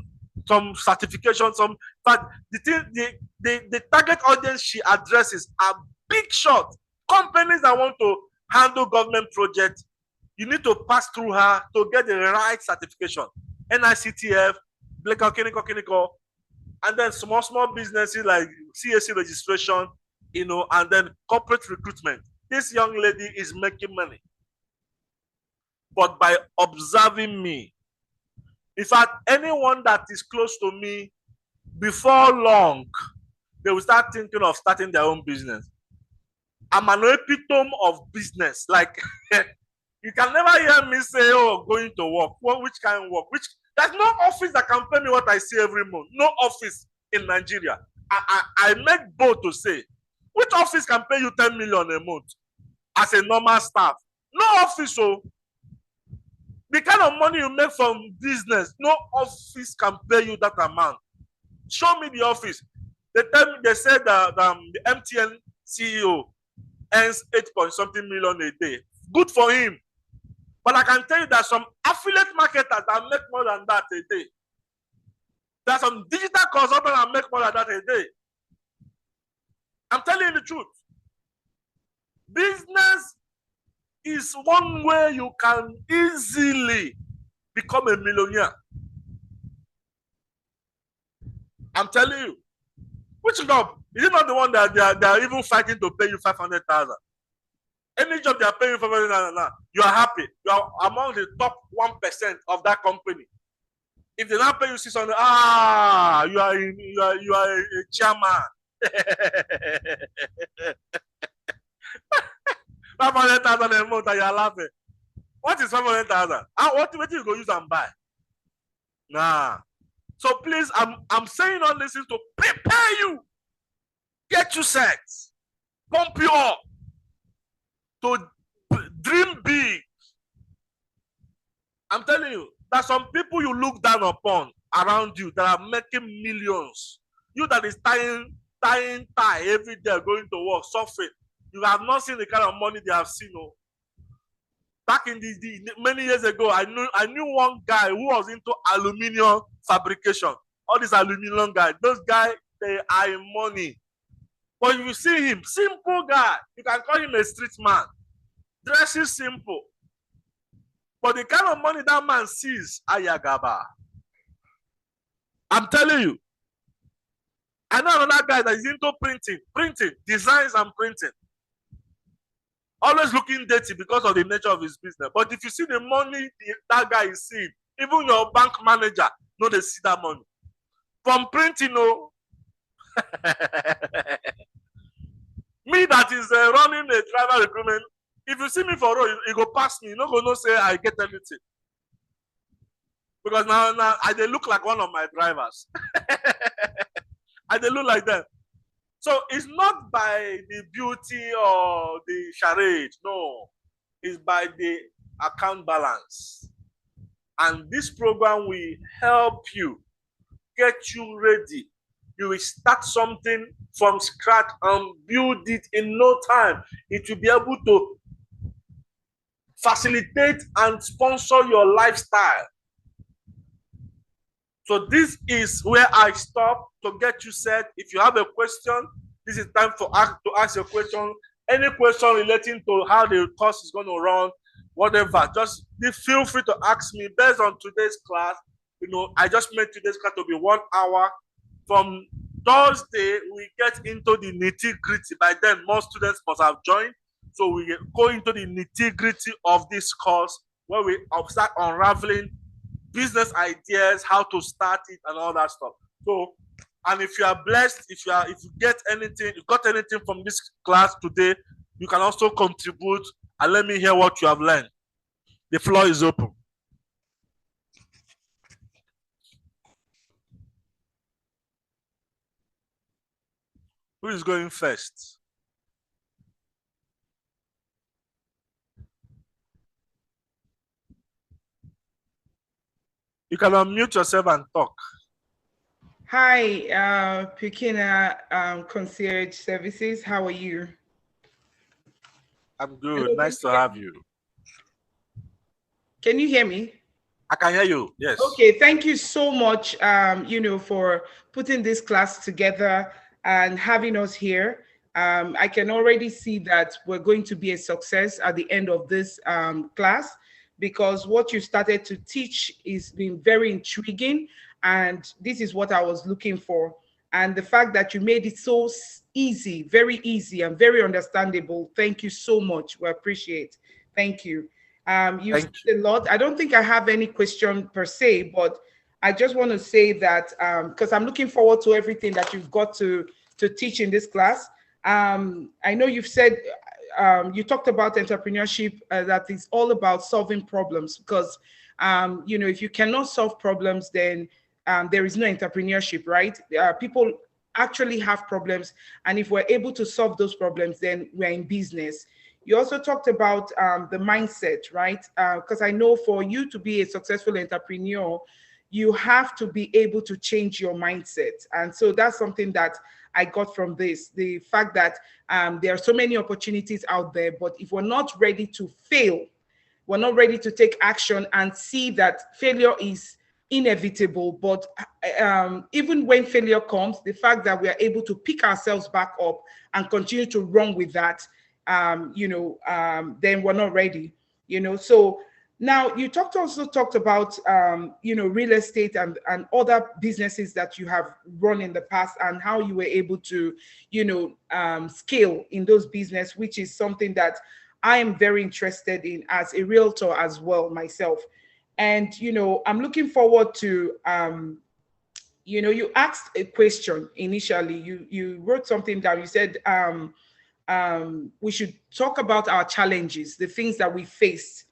some certification, some. But the target audience she addresses are big shot companies that want to handle government projects. You need to pass through her to get the right certification. NICTF, clinical, and then small businesses like CAC registration, and then corporate recruitment. This young lady is making money. But by observing me, in fact, anyone that is close to me, before long, they will start thinking of starting their own business. I'm an epitome of business. Like, you can never hear me say, oh, going to work. Well, which kind of work? There's no office that can pay me what I see every month. No office in Nigeria. I make bold to say, which office can pay you 10 million a month as a normal staff? No office, so the kind of money you make from business, no office can pay you that amount. Show me the office. They said that the MTN CEO earns 8 point something million a day. Good for him. But I can tell you that some affiliate marketers that make more than that a day. There are some digital consultants that make more than that a day. I'm telling you the truth. Business is one way you can easily become a millionaire. I'm telling you. Which job? Is it not the one that they are even fighting to pay you 500,000? Any job they are paying you 500,000 now, you are happy. You are among the top 1% of that company. If they not pay you 600, you are a chairman. 500,000 a month and you are laughing. What is 500,000? What do you go use and buy? Nah. So please, I'm saying all this is to prepare you, get you set, pump you up, to dream big. I'm telling you, there's some people you look down upon around you that are making millions. You that is tying every day, going to work, suffering. You have not seen the kind of money they have seen. Oh. Back in many years ago, I knew one guy who was into aluminium fabrication. All these aluminium guys, those guys, they are in money. But you see him, simple guy. You can call him a street man. Dressing simple. But the kind of money that man sees, ayagaba. I'm telling you. I know another guy that is into printing, designs and printing. Always looking dirty because of the nature of his business. But if you see the money that guy is seeing, even your bank manager, no, they see that money. From printing, no. Me that is running a driver recruitment, if you see me for road, you go pass me. You no go no say I get anything. Because now they look like one of my drivers. I they look like them. So it's not by the beauty or the charade, no. It's by the account balance. And this program will help you, get you ready. You will start something from scratch and build it in no time. It will be able to facilitate and sponsor your lifestyle. So this is where I stop to get you set. If you have a question, this is time to ask your question. Any question relating to how the course is going to run, whatever, just feel free to ask me based on today's class. I just made today's class to be 1 hour. From Thursday, we get into the nitty-gritty. By then, more students must have joined. So we go into the nitty-gritty of this course where we start unraveling business ideas, how to start it, and all that stuff. So, and if you are blessed, if you got anything from this class today, you can also contribute and let me hear what you have learned. The floor is open. Who is going first? You can unmute yourself and talk. Hi, Pekina Concierge Services. How are you? I'm good. Hello, Nice to have you. can you hear me? I can hear you. Yes. Okay, thank you so much, for putting this class together and having us here. I can already see that we're going to be a success at the end of this class because what you started to teach is been very intriguing, and this is what I was looking for. And the fact that you made it so easy, very easy, and very understandable. Thank you so much. We appreciate. Thank you. You Thank said a lot. I don't think I have any question per se, but I just want to say that because I'm looking forward to everything that you've got to teach in this class. I know you've said you talked about entrepreneurship that is all about solving problems because if you cannot solve problems, then there is no entrepreneurship, right? People actually have problems, and if we're able to solve those problems, then we're in business. You also talked about the mindset, right? Because I know for you to be a successful entrepreneur, you have to be able to change your mindset. And so that's something that I got from this, the fact that there are so many opportunities out there, but if we're not ready to fail, we're not ready to take action and see that failure is inevitable. But even when failure comes, the fact that we are able to pick ourselves back up and continue to run with that, then we're not ready. So now you also talked about real estate and other businesses that you have run in the past and how you were able to scale in those business, which is something that I am very interested in as a realtor as well myself. And I'm looking forward to you asked a question initially. You wrote something down. You said we should talk about our challenges, the things that we faced.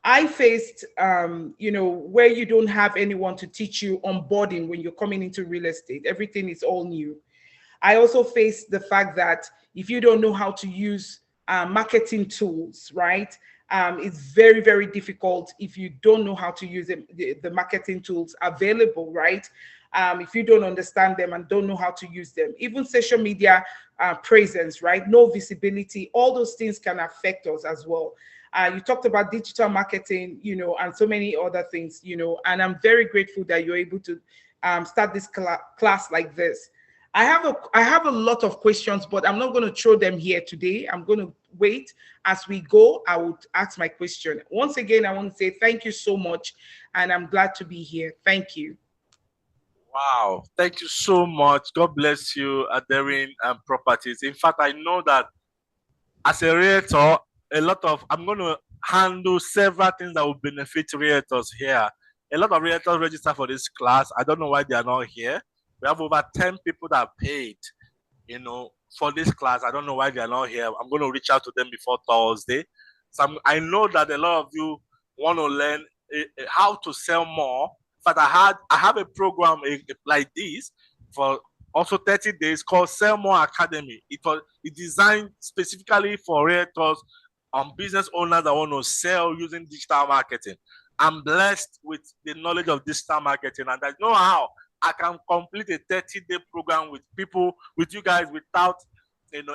I faced, where you don't have anyone to teach you onboarding when you're coming into real estate. Everything is all new. I also faced the fact that if you don't know how to use marketing tools, right? It's very, very difficult if you don't know how to use the marketing tools available, right? If you don't understand them and don't know how to use them, even social media presence, right? No visibility, all those things can affect us as well. You talked about digital marketing, and so many other things, and I'm very grateful that you're able to start this class like this. I have a lot of questions, but I'm not going to throw them here today. I'm going to wait as we go. I would ask my question. Once again, I want to say thank you so much, and I'm glad to be here. Thank you. Wow. Thank you so much. God bless you, Adering Properties. In fact, I know that as a realtor, I'm going to handle several things that will benefit realtors here. A lot of realtors register for this class. I don't know why they are not here. We have over 10 people that paid, for this class. I don't know why they are not here. I'm going to reach out to them before Thursday. So I know that a lot of you want to learn how to sell more. But I have a program like this for also 30 days called Sell More Academy. It's designed specifically for realtors and business owners that want to sell using digital marketing. I'm blessed with the knowledge of digital marketing, and I know how I can complete a 30-day program with you guys without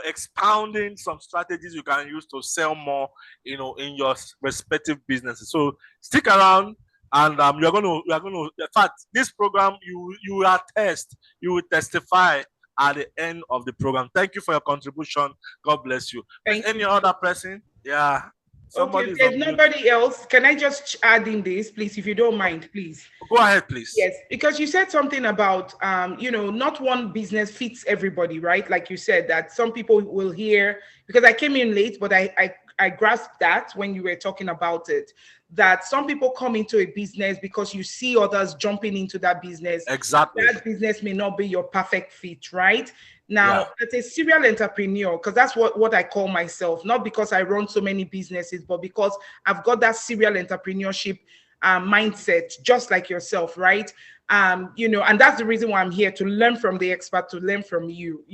expounding some strategies you can use to sell more, in your respective businesses. So stick around, and you're going to. In fact, this program you will testify at the end of the program. Thank you for your contribution. God bless you. Any other person? Yeah. Okay, there's nobody else. Can I just add in this, please, if you don't mind, please? Go ahead, please. Yes, because you said something about, not one business fits everybody, right? Like you said, that some people will hear, because I came in late, but I grasped that when you were talking about it, that some people come into a business because you see others jumping into that business. Exactly. That business may not be your perfect fit, right? Now, as a serial entrepreneur, because that's what I call myself, not because I run so many businesses, but because I've got that serial entrepreneurship mindset, just like yourself, right? And that's the reason why I'm here, to learn from the expert, to learn from you.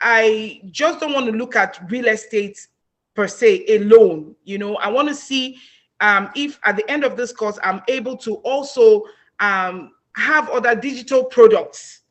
I just don't want to look at real estate per se alone. I want to see if at the end of this course I'm able to also have other digital products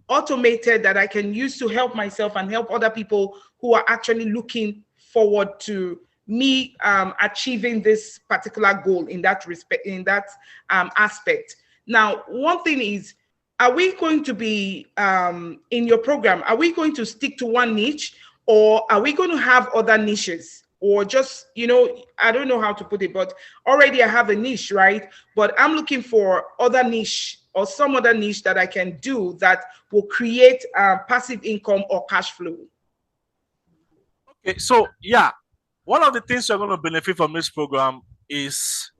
automated that I can use to help myself and help other people who are actually looking forward to me achieving this particular goal in that respect, in that aspect. Now, one thing is, are we going to be in your program? Are we going to stick to one niche, or are we going to have other niches? Or just, I don't know how to put it, but already I have a niche, right? But I'm looking for other niche or some other niche that I can do that will create passive income or cash flow. Okay, so yeah, one of the things you're going to benefit from this program is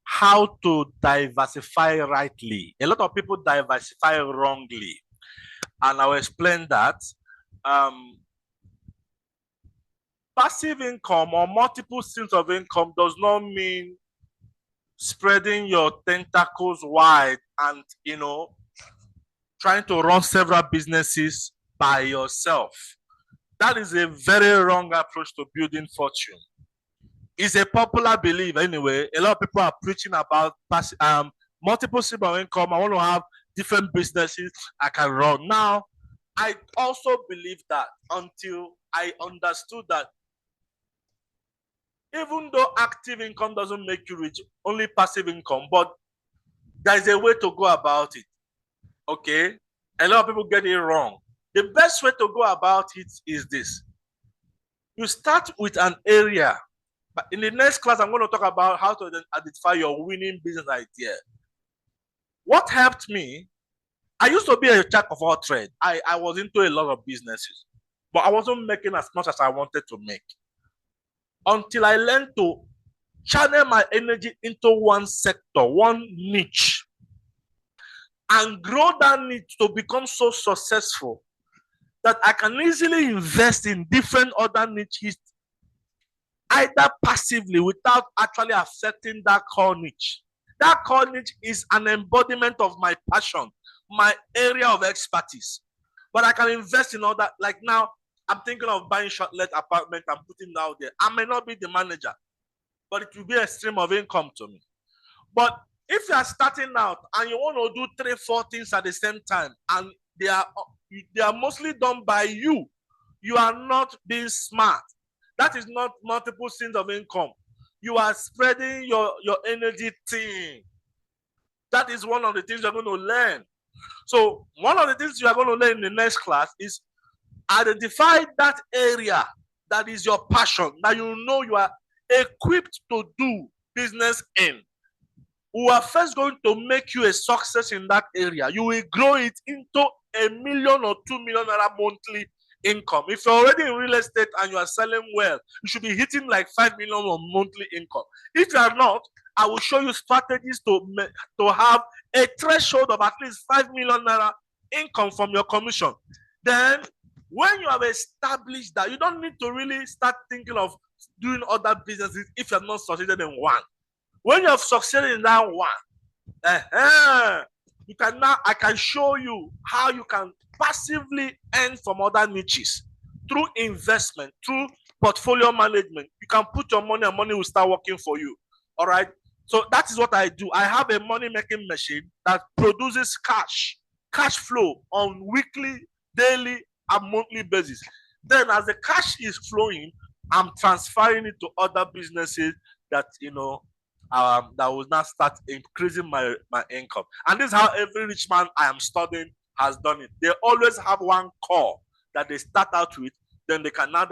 how to diversify rightly. A lot of people diversify wrongly, and I'll explain that. Passive income or multiple streams of income does not mean spreading your tentacles wide and, trying to run several businesses by yourself. That is a very wrong approach to building fortune. It's a popular belief anyway. A lot of people are preaching about multiple streams of income. I want to have different businesses I can run. Now, I also believe that until I understood that even though active income doesn't make you rich, only passive income, but there's a way to go about it. Okay? A lot of people get it wrong. The best way to go about it is this. You start with an area. But in the next class, I'm going to talk about how to identify your winning business idea. What helped me, I used to be a jack of all trades. I was into a lot of businesses, but I wasn't making as much as I wanted to make. Until I learned to channel my energy into one sector, one niche, and grow that niche to become so successful that I can easily invest in different other niches, either passively without actually affecting that core niche. That core niche is an embodiment of my passion, my area of expertise. But I can invest in other, like now, I'm thinking of buying short-let apartment and putting it out there. I may not be the manager, but it will be a stream of income to me. But if you are starting out and you want to do 3-4 things at the same time, and they are mostly done by you, you are not being smart. That is not multiple streams of income. You are spreading your energy thin. That is one of the things you're going to learn. So one of the things you are going to learn in the next class is identify that area that is your passion, that you know you are equipped to do business in. We are first going to make you a success in that area. You will grow it into $1 million or $2 million monthly income. If you're already in real estate and you are selling well, you should be hitting like $5 million of monthly income. If you are not, I will show you strategies to have a threshold of at least $5 million income from your commission. Then when you have established that, you don't need to really start thinking of doing other businesses if you have not succeeded in one. When you have succeeded in that one, you can now, I can show you how you can passively earn from other niches through investment, through portfolio management. You can put your money and money will start working for you. All right. So that is what I do. I have a money making machine that produces cash flow on weekly, daily, and monthly basis. Then as the cash is flowing, I'm transferring it to other businesses that, that will now start increasing my income. And this is how every rich man I am studying has done it. They always have one core that they start out with, then they can now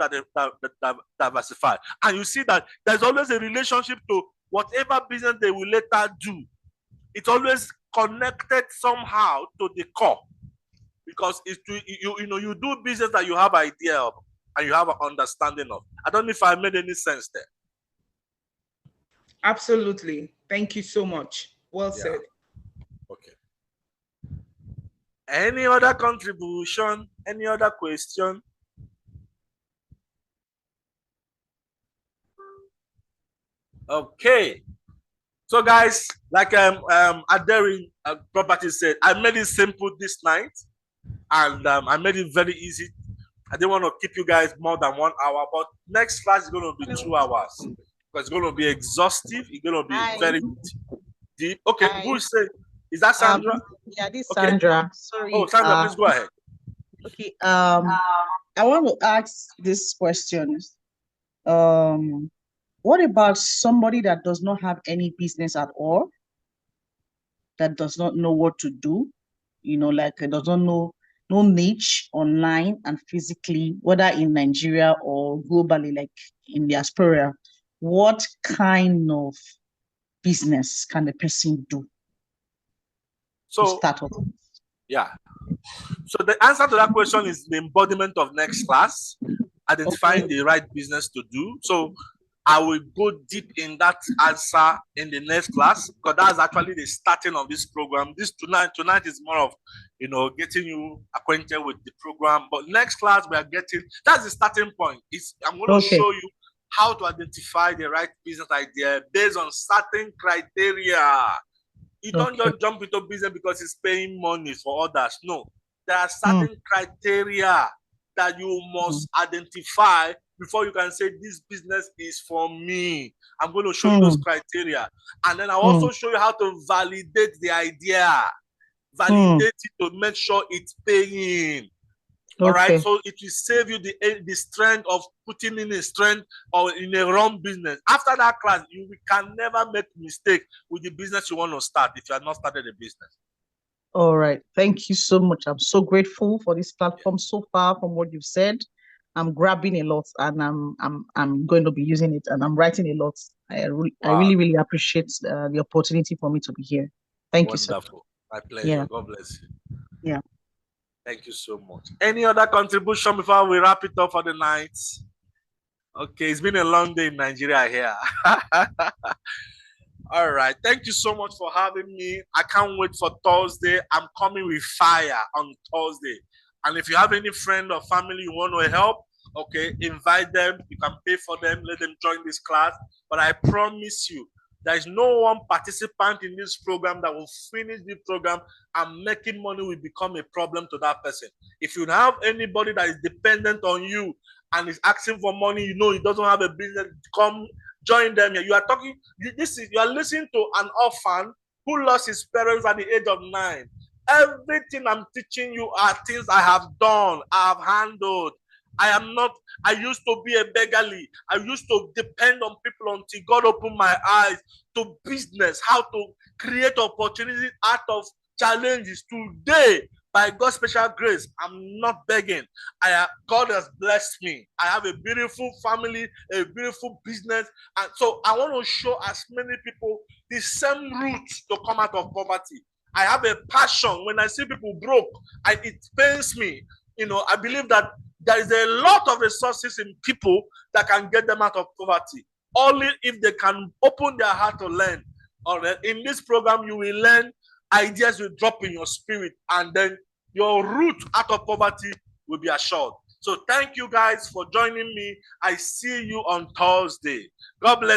diversify. And you see that there's always a relationship to whatever business they will later do. It's always connected somehow to the core, because it's you do business that you have idea of and you have an understanding of. I don't know if I made any sense there. Absolutely. Thank you so much. Well said. Okay. Any other contribution? Any other question? Okay. So guys, like Adering Property said, I made it simple this night, and I made it very easy. I didn't want to keep you guys more than 1 hour, but next class is going to be 2 hours because it's going to be exhaustive. It's going to be Hi. very deep. Okay, Hi. who is saying? Is that Sandra? Yeah, this is Okay. Sandra. Sorry. Oh, Sandra, please go ahead. Okay. I want to ask this question. What about somebody that does not have any business at all, that does not know what to do, like does not know no niche online and physically, whether in Nigeria or globally, like in diaspora? What kind of business can a person do to start off? Yeah. So the answer to that question is the embodiment of next class, identifying the right business to do. So I will go deep in that answer in the next class, because that's actually the starting of this program. This tonight is more of, getting you acquainted with the program. But next class we are getting, that's the starting point. I'm going to show you how to identify the right business idea based on certain criteria. You don't just jump into business because it's paying money for others. No, there are certain criteria that you must identify before you can say this business is for me. I'm going to show you those criteria. And then I'll also show you how to validate the idea. Validate it to make sure it's paying. All right, so it will save you the strength of putting in a strength or in a wrong business. After that class, you can never make mistake with the business you want to start if you have not started a business. All right, thank you so much. I'm so grateful for this platform so far from what you've said. I'm grabbing a lot, and I'm going to be using it, and I'm writing a lot. I really appreciate the opportunity for me to be here. Thank you, sir. Wonderful. My pleasure. Yeah. God bless you. Yeah. Thank you so much. Any other contribution before we wrap it up for the night? Okay, it's been a long day in Nigeria here. All right. Thank you so much for having me. I can't wait for Thursday. I'm coming with fire on Thursday. And if you have any friend or family you want to help, okay, invite them. You can pay for them. Let them join this class. But I promise you, there is no one participant in this program that will finish the program and making money will become a problem to that person. If you have anybody that is dependent on you and is asking for money, he doesn't have a business, come join them here. You are talking, you are listening to an orphan who lost his parents at the age of 9. Everything I'm teaching you are things I have done, I have handled. I used to be a beggarly. I used to depend on people until God opened my eyes to business, how to create opportunities out of challenges. Today, by God's special grace, I'm not begging. God has blessed me. I have a beautiful family, a beautiful business. And so I want to show as many people the same route to come out of poverty. I have a passion. When I see people broke, it pains me. I believe that there is a lot of resources in people that can get them out of poverty. Only if they can open their heart to learn. All right. In this program, you will learn, ideas will drop in your spirit, and then your route out of poverty will be assured. So thank you guys for joining me. I see you on Thursday. God bless.